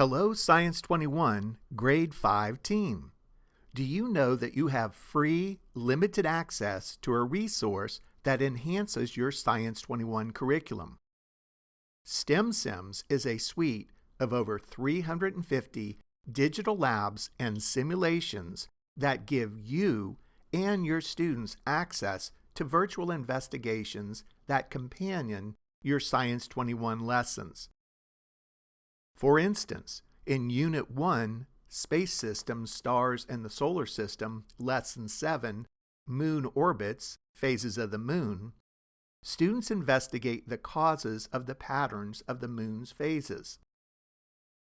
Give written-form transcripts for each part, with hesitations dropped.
Hello, Science 21, Grade 5 team. Do you know that you have free, limited access to a resource that enhances your Science 21 curriculum? STEMSIMS is a suite of over 350 digital labs and simulations that give you and your students access to virtual investigations that companion your Science 21 lessons. For instance, in Unit 1, Space Systems, Stars, and the Solar System, Lesson 7, Moon Orbits, Phases of the Moon, students investigate the causes of the patterns of the Moon's phases.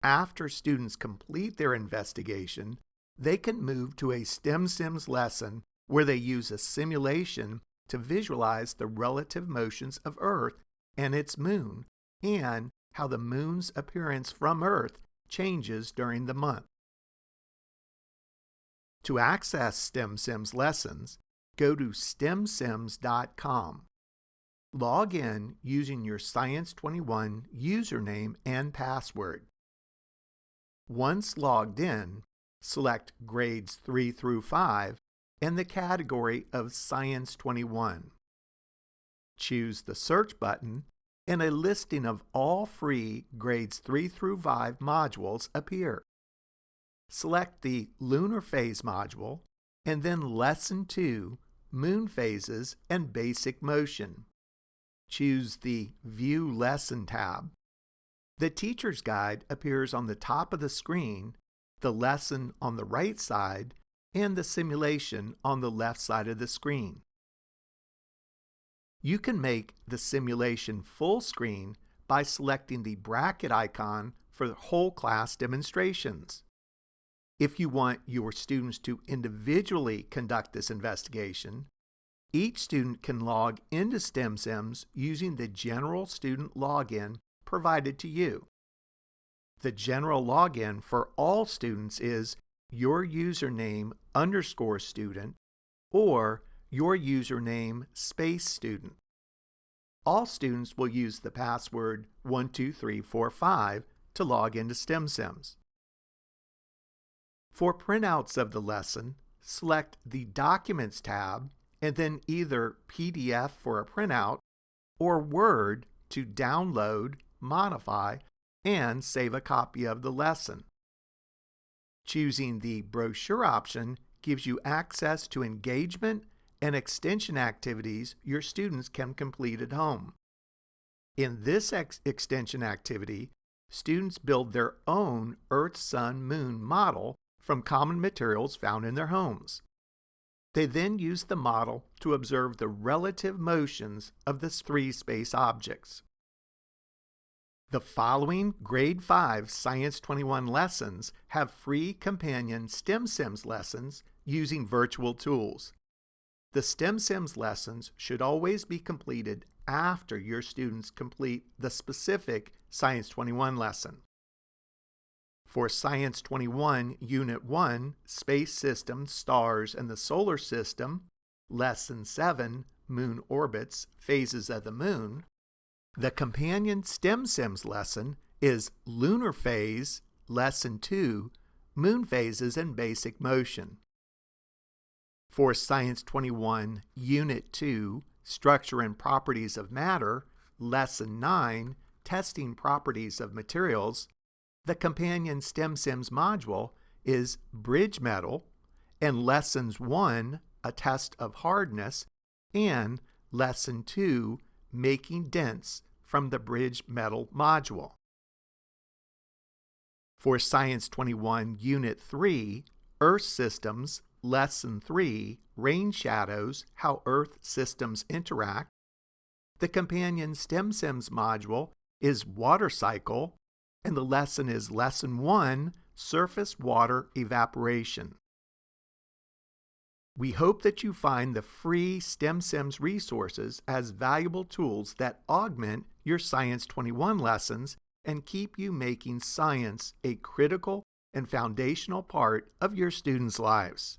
After students complete their investigation, they can move to a STEMSIMS lesson where they use a simulation to visualize the relative motions of Earth and its moon, and how the moon's appearance from Earth changes during the month. To access STEMSIMS lessons, go to STEMSIMS.com. Log in using your Science21 username and password. Once logged in, select Grades 3 through 5 and the category of Science21. Choose the Search button and a listing of all free Grades 3 through 5 modules appear. Select the Lunar Phase module and then Lesson 2, Moon Phases and Basic Motion. Choose the View Lesson tab. The Teacher's Guide appears on the top of the screen, the lesson on the right side, and the simulation on the left side of the screen. You can make the simulation full screen by selecting the bracket icon for the whole class demonstrations. If you want your students to individually conduct this investigation, each student can log into STEMSIMS using the general student login provided to you. The general login for all students is your username _student or your username space student. All students will use the password 12345 to log into STEMSIMS. For printouts of the lesson, select the Documents tab and then either PDF for a printout or Word to download, modify, and save a copy of the lesson. Choosing the brochure option gives you access to engagement and extension activities your students can complete at home. In this extension activity, students build their own Earth, Sun, Moon model from common materials found in their homes. They then use the model to observe the relative motions of the three space objects. The following Grade 5 Science 21 lessons have free companion STEMSIMS lessons using virtual tools. The STEMSIMS lessons should always be completed after your students complete the specific Science 21 lesson. For Science 21 Unit 1, Space Systems, Stars, and the Solar System, Lesson 7, Moon Orbits, Phases of the Moon, the companion STEMSIMS lesson is Lunar Phase, Lesson 2, Moon Phases and Basic Motion. For Science 21 Unit 2, Structure and Properties of Matter, Lesson 9, Testing Properties of Materials, the companion STEMSIMS module is Bridge Metal, and Lessons 1, A Test of Hardness, and Lesson 2, Making Dents from the Bridge Metal module. For Science 21 Unit 3, Earth Systems, Lesson 3, Rain Shadows, How Earth Systems Interact, the companion STEMSIMS module is Water Cycle, and the lesson is Lesson 1, Surface Water Evaporation. We hope that you find the free STEMSIMS resources as valuable tools that augment your Science 21 lessons and keep you making science a critical and foundational part of your students' lives.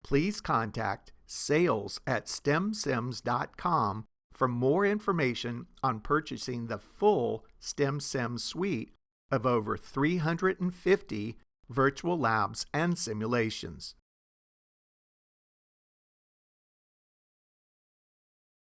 Please contact sales@stemsims.com for more information on purchasing the full STEMSIMS suite of over 350 virtual labs and simulations.